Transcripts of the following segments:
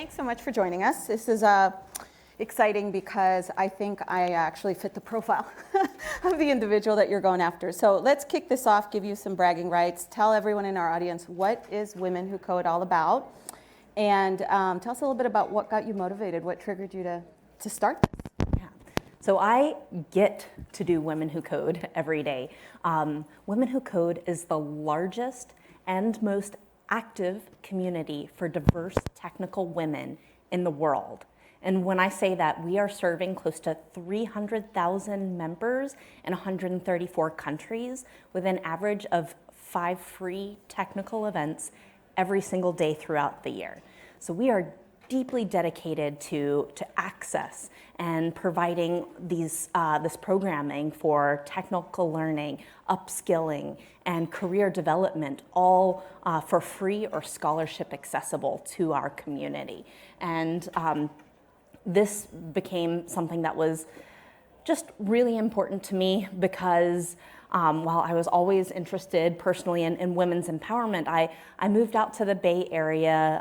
thanks so much for joining us. This is exciting because I think I actually fit the profile of the individual that you're going after. So let's kick this off, give you some bragging rights, tell everyone in our audience what is Women Who Code all about, and tell us a little bit about what got you motivated, what triggered you to start this. Yeah. So I get to do Women Who Code every day. Women Who Code is the largest and most active community for diverse technical women in the world. And when I say that, we are serving close to 300,000 members in 134 countries with an average of 5 free technical events every single day throughout the year. So we are deeply dedicated to access and providing this programming for technical learning, upskilling, and career development, all for free or scholarship accessible to our community. And this became something that was just really important to me because while I was always interested personally in women's empowerment, I moved out to the Bay Area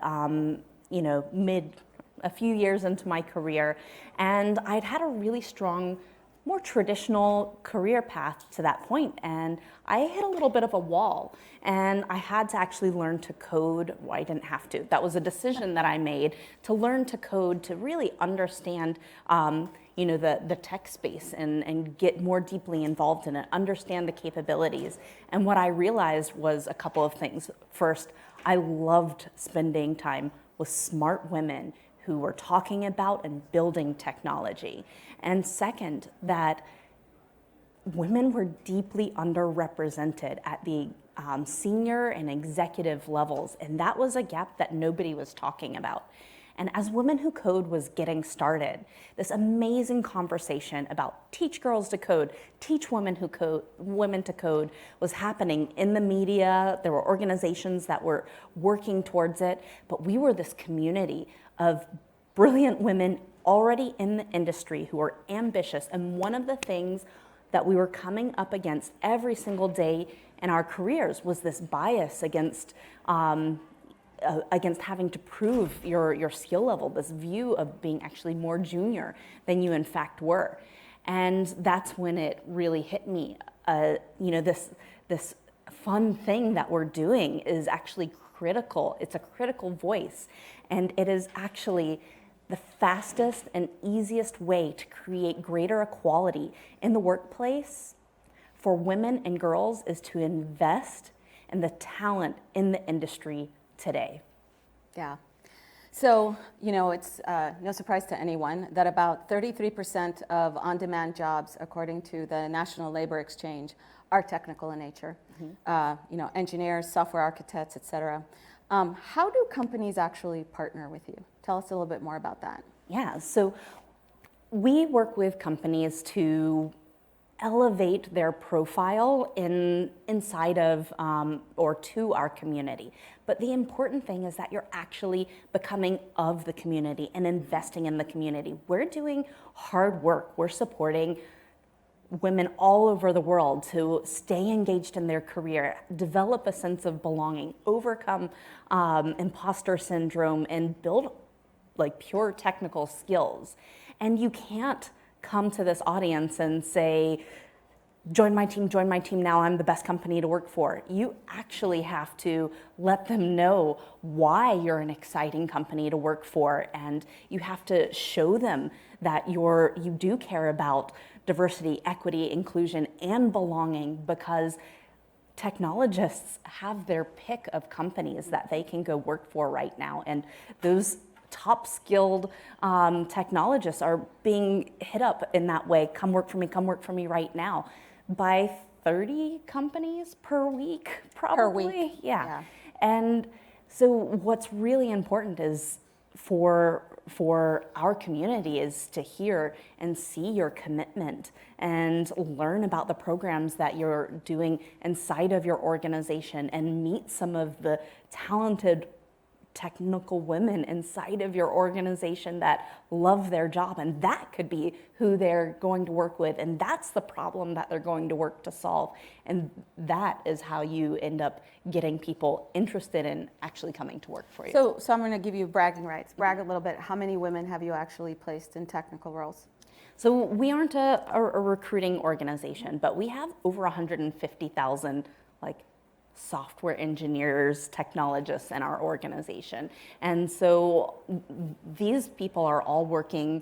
a few years into my career, and I'd had a really strong, more traditional career path to that point, and I hit a little bit of a wall, and I had to actually learn to code. Well, I didn't have to. That was a decision that I made to learn to code, to really understand the tech space and get more deeply involved in it, understand the capabilities. And what I realized was a couple of things. First, I loved spending time with smart women who were talking about and building technology. And second, that women were deeply underrepresented at the senior and executive levels, and that was a gap that nobody was talking about. And as Women Who Code was getting started, this amazing conversation about teach girls to code, teach women to code was happening in the media. There were organizations that were working towards it, but we were this community of brilliant women already in the industry who were ambitious. And one of the things that we were coming up against every single day in our careers was this bias against having to prove your skill level, this view of being actually more junior than you in fact were. And that's when it really hit me. This fun thing that we're doing is actually critical. It's a critical voice, and it is actually the fastest and easiest way to create greater equality in the workplace for women and girls is to invest in the talent in the industry today. Yeah. So, it's no surprise to anyone that about 33% of on-demand jobs, according to the National Labor Exchange, are technical in nature. Mm-hmm. Engineers, software architects, et cetera. How do companies actually partner with you? Tell us a little bit more about that. Yeah, so we work with companies to elevate their profile inside of or to our community. But the important thing is that you're actually becoming of the community and investing in the community. We're doing hard work. We're supporting women all over the world to stay engaged in their career, develop a sense of belonging, overcome imposter syndrome, and build pure technical skills. And you can't come to this audience and say, join my team now, I'm the best company to work for. You actually have to let them know why you're an exciting company to work for, and you have to show them that you do care about diversity, equity, inclusion, and belonging, because technologists have their pick of companies that they can go work for right now, and those top skilled technologists are being hit up in that way. Come work for me right now, by 30 companies per week, probably. Per week. Yeah. And so what's really important is for our community is to hear and see your commitment and learn about the programs that you're doing inside of your organization and meet some of the talented technical women inside of your organization that love their job, and that could be who they're going to work with, and that's the problem that they're going to work to solve, and that is how you end up getting people interested in actually coming to work for you. So I'm going to give you bragging rights. Brag a little bit. How many women have you actually placed in technical roles? So we aren't a recruiting organization, but we have over 150,000 software engineers, technologists in our organization. And so these people are all working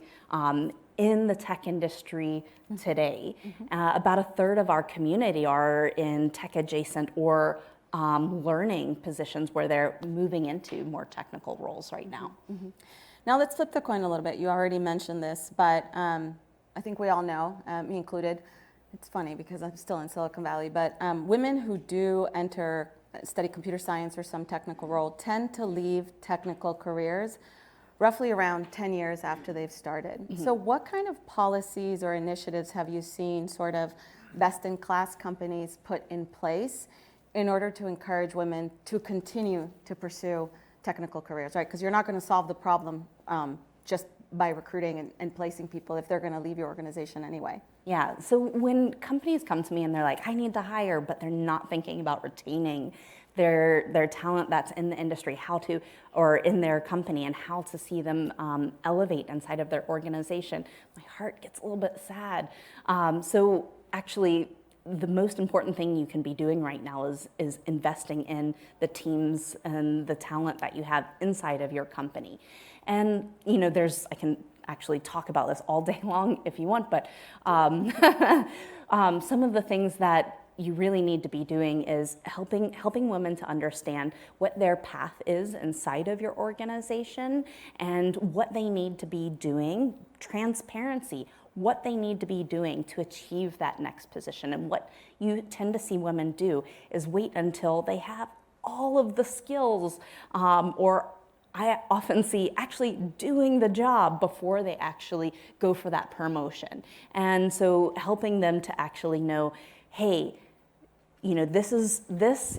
in the tech industry today. About a third of our community are in tech adjacent or learning positions where they're moving into more technical roles right now. Now let's flip the coin a little bit. You already mentioned this, but I think we all know, me included. It's funny because I'm still in Silicon Valley, but women who do study computer science or some technical role tend to leave technical careers roughly around 10 years after they've started. So what kind of policies or initiatives have you seen sort of best-in-class companies put in place in order to encourage women to continue to pursue technical careers, right? Because you're not going to solve the problem just by recruiting and placing people if they're going to leave your organization anyway. Yeah, so when companies come to me and they're like, I need to hire, but they're not thinking about retaining their talent that's in the industry, or in their company, and how to see them elevate inside of their organization, my heart gets a little bit sad. So actually, the most important thing you can be doing right now is investing in the teams and the talent that you have inside of your company. And I can actually talk about this all day long if you want, but some of the things that you really need to be doing is helping women to understand what their path is inside of your organization and what they need to be doing, transparency, what they need to be doing to achieve that next position. And what you tend to see women do is wait until they have all of the skills, or I often see actually doing the job before they actually go for that promotion. And so helping them to actually know, hey, this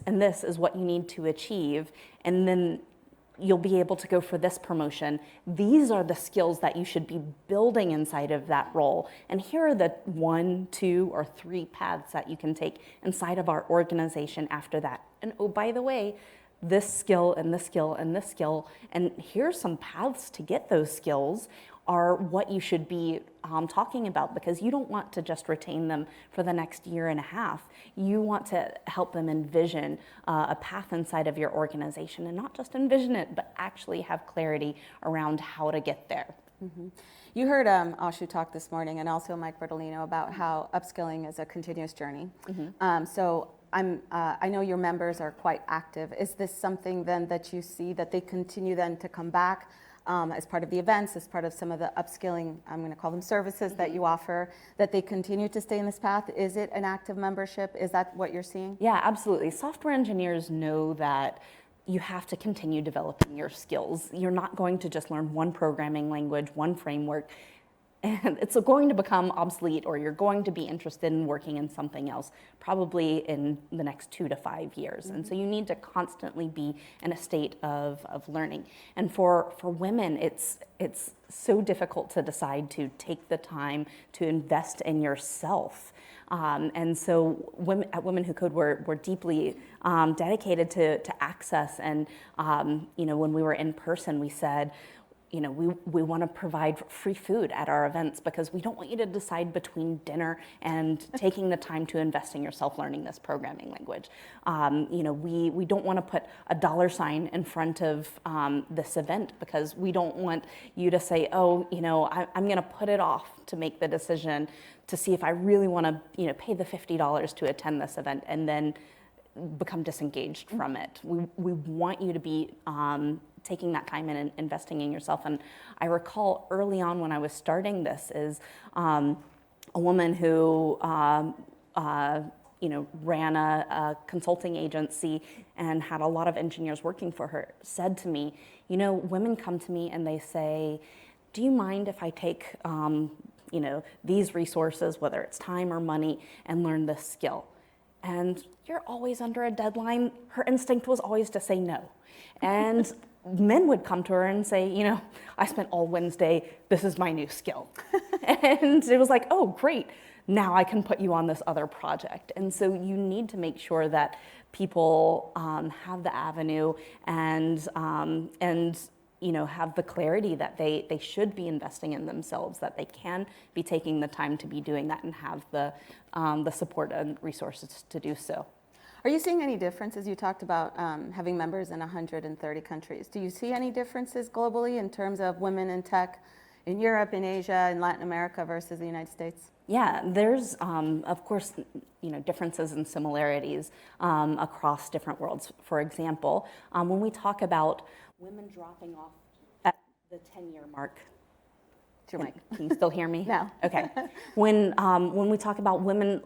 and this is what you need to achieve, and then you'll be able to go for this promotion. These are the skills that you should be building inside of that role. And here are the 1, 2, or 3 paths that you can take inside of our organization after that. And oh, by the way, this skill and this skill and this skill, and here's some paths to get those skills, are what you should be talking about, because you don't want to just retain them for the next year and a half. You want to help them envision a path inside of your organization, and not just envision it, but actually have clarity around how to get there. You heard Ashu talk this morning, and also Mike Bertolino, about how upskilling is a continuous journey. So I know your members are quite active. Is this something then that you see that they continue then to come back as part of the events, as part of some of the upskilling, I'm going to call them services that you offer, that they continue to stay in this path? Is it an active membership? Is that what you're seeing? Yeah, absolutely. Software engineers know that you have to continue developing your skills. You're not going to just learn one programming language, one framework, and it's going to become obsolete, or you're going to be interested in working in something else, probably in the next 2 to 5 years. And so you need to constantly be in a state of learning. And for women, it's so difficult to decide to take the time to invest in yourself. And so women at Women Who Code were deeply dedicated to access. And when we were in person, we said, we want to provide free food at our events, because we don't want you to decide between dinner and taking the time to invest in yourself learning this programming language. We don't want to put a $sign in front of this event, because we don't want you to say, I'm going to put it off to make the decision to see if I really want to pay the $50 to attend this event, and then become disengaged from it. We want you to be taking that time and investing in yourself. And I recall early on when I was starting this is a woman who ran a consulting agency and had a lot of engineers working for her, said to me, women come to me and they say, do you mind if I take these resources, whether it's time or money, and learn this skill? And you're always under a deadline. Her instinct was always to say no. And men would come to her and say, I spent all Wednesday, this is my new skill. And it was like, oh, great, now I can put you on this other project. And so you need to make sure that people have the avenue and have the clarity that they should be investing in themselves, that they can be taking the time to be doing that and have the support and resources to do so. Are you seeing any differences? You talked about having members in 130 countries. Do you see any differences globally in terms of women in tech in Europe, in Asia, in Latin America versus the United States? Yeah, there's, of course, differences and similarities across different worlds. For example, when we talk about women dropping off at the 10-year mark, can you still hear me? No. Okay. When we talk about women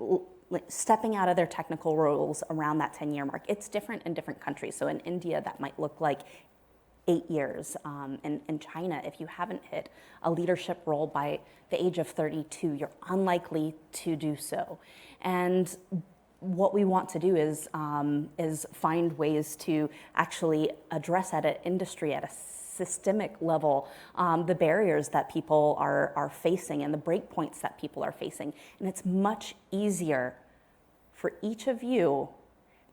stepping out of their technical roles around that 10-year mark, it's different in different countries. So in India, that might look like 8 years. In China, if you haven't hit a leadership role by the age of 32, you're unlikely to do so. And what we want to do is find ways to actually address at an industry, at a systemic level, the barriers that people are facing and the breakpoints that people are facing. And it's much easier for each of you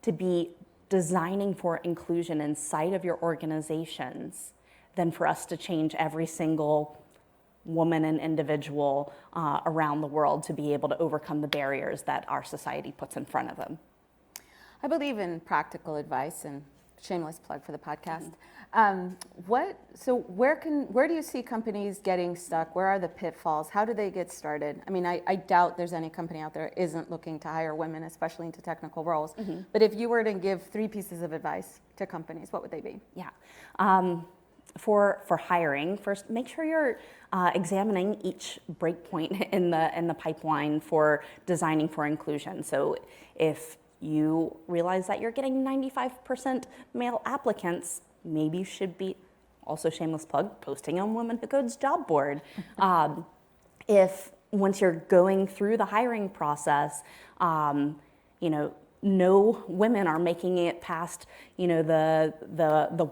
to be designing for inclusion inside of your organizations than for us to change every single woman and individual around the world to be able to overcome the barriers that our society puts in front of them. I believe in practical advice, and shameless plug for the podcast. Where do you see companies getting stuck? Where are the pitfalls? How do they get started? I mean, I doubt there's any company out there isn't looking to hire women, especially into technical roles. Mm-hmm. But if you were to give 3 pieces of advice to companies, what would they be? Yeah. For hiring, first, make sure you're examining each breakpoint in the pipeline for designing for inclusion. So if you realize that you're getting 95% male applicants, maybe you should be, also shameless plug, posting on Women Who Code's job board. If once you're going through the hiring process, no women are making it past, the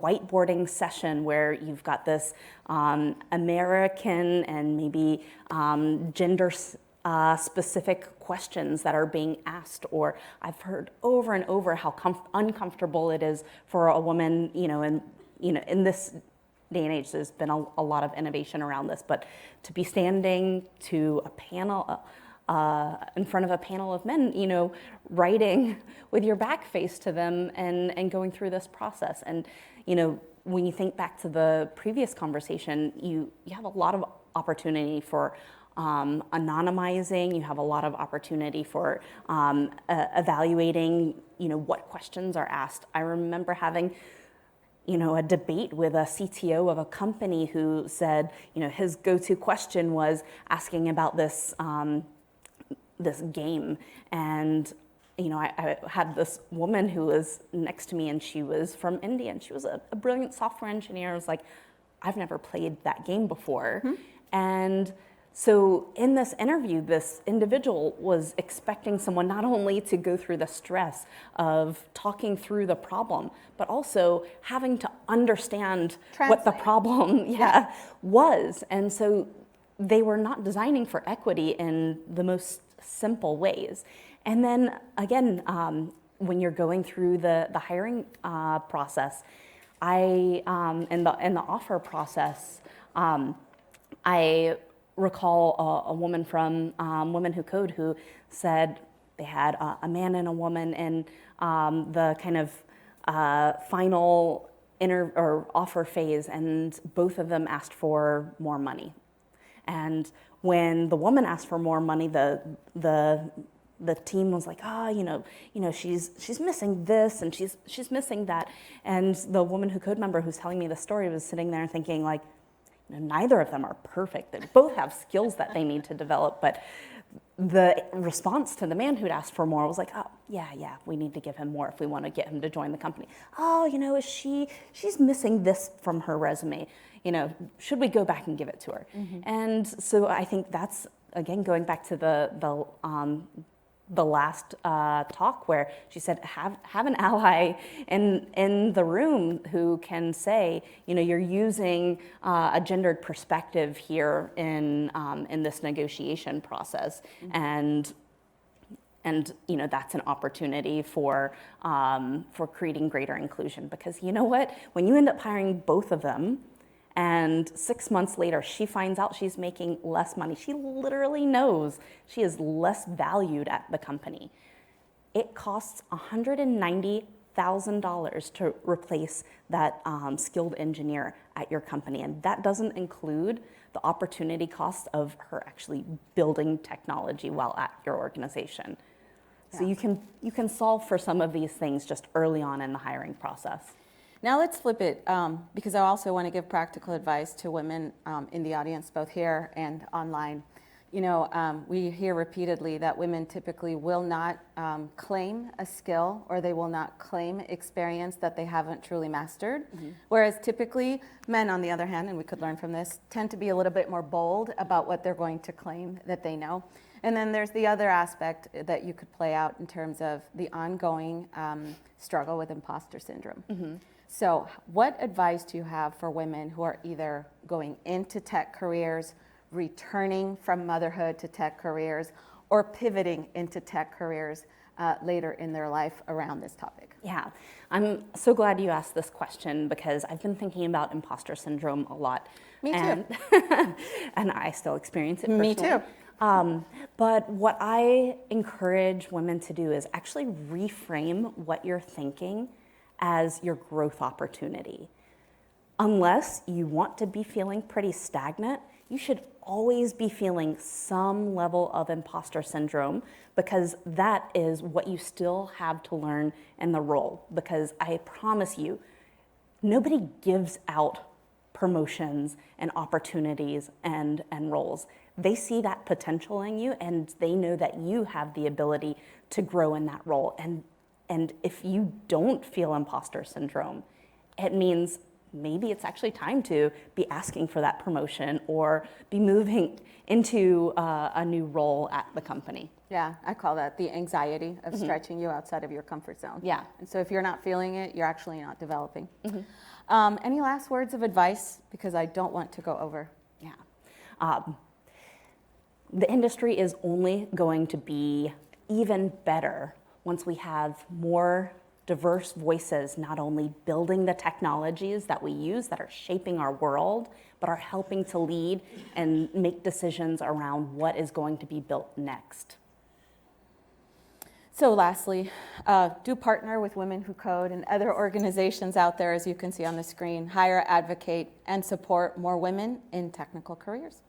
whiteboarding session where you've got this American and maybe gender specific questions that are being asked, or I've heard over and over how uncomfortable it is for a woman, in this day and age. There's been a lot of innovation around this, but to be standing to a panel, in front of a panel of men, writing with your back face to them and going through this process. And, when you think back to the previous conversation, you have a lot of opportunity for anonymizing. You have a lot of opportunity for evaluating, what questions are asked. I remember having, a debate with a CTO of a company who said, his go-to question was asking about this game. And, I had this woman who was next to me, and she was from India, and she was a brilliant software engineer. I was like, I've never played that game before. Mm-hmm. And so in this interview, this individual was expecting someone not only to go through the stress of talking through the problem, but also having to understand what the problem was. And so they were not designing for equity in the most simple ways. And then again, when you're going through the hiring process, in the offer process, I recall a woman from Women Who Code who said they had a man and a woman in the kind of final offer phase, and both of them asked for more money. And when the woman asked for more money, the team was like, she's missing this and she's missing that. And the Woman Who Code member who's telling me the story was sitting there thinking like, neither of them are perfect. They both have skills that they need to develop. But the response to the man who'd asked for more was like, oh, yeah, we need to give him more if we want to get him to join the company. Oh, she's missing this from her resume. Should we go back and give it to her? Mm-hmm. And so I think that's, again, going back to the the last talk where she said, have an ally in the room who can say, you're using a gendered perspective here in this negotiation process, and that's an opportunity for creating greater inclusion. Because you know what, when you end up hiring both of them, and 6 months later, she finds out she's making less money. She literally knows she is less valued at the company. It costs $190,000 to replace that skilled engineer at your company. And that doesn't include the opportunity cost of her actually building technology while at your organization. So you can solve for some of these things just early on in the hiring process. Now let's flip it, because I also want to give practical advice to women in the audience, both here and online. We hear repeatedly that women typically will not claim a skill, or they will not claim experience that they haven't truly mastered. Whereas typically men, on the other hand, and we could learn from this, tend to be a little bit more bold about what they're going to claim that they know. And then there's the other aspect that you could play out in terms of the ongoing struggle with imposter syndrome. So what advice do you have for women who are either going into tech careers, returning from motherhood to tech careers, or pivoting into tech careers later in their life around this topic? Yeah, I'm so glad you asked this question, because I've been thinking about imposter syndrome a lot. Me too. And I still experience it personally. Me too. But what I encourage women to do is actually reframe what you're thinking as your growth opportunity. Unless you want to be feeling pretty stagnant, you should always be feeling some level of imposter syndrome, because that is what you still have to learn in the role. Because I promise you, nobody gives out promotions and opportunities and roles. They see that potential in you, and they know that you have the ability to grow in that role. And if you don't feel imposter syndrome, it means maybe it's actually time to be asking for that promotion or be moving into a new role at the company. Yeah, I call that the anxiety of stretching you outside of your comfort zone. Yeah. And so if you're not feeling it, you're actually not developing. Any last words of advice? Because I don't want to go over. Yeah. The industry is only going to be even better once we have more diverse voices, not only building the technologies that we use that are shaping our world, but are helping to lead and make decisions around what is going to be built next. So lastly, do partner with Women Who Code and other organizations out there, as you can see on the screen. Hire, advocate, and support more women in technical careers.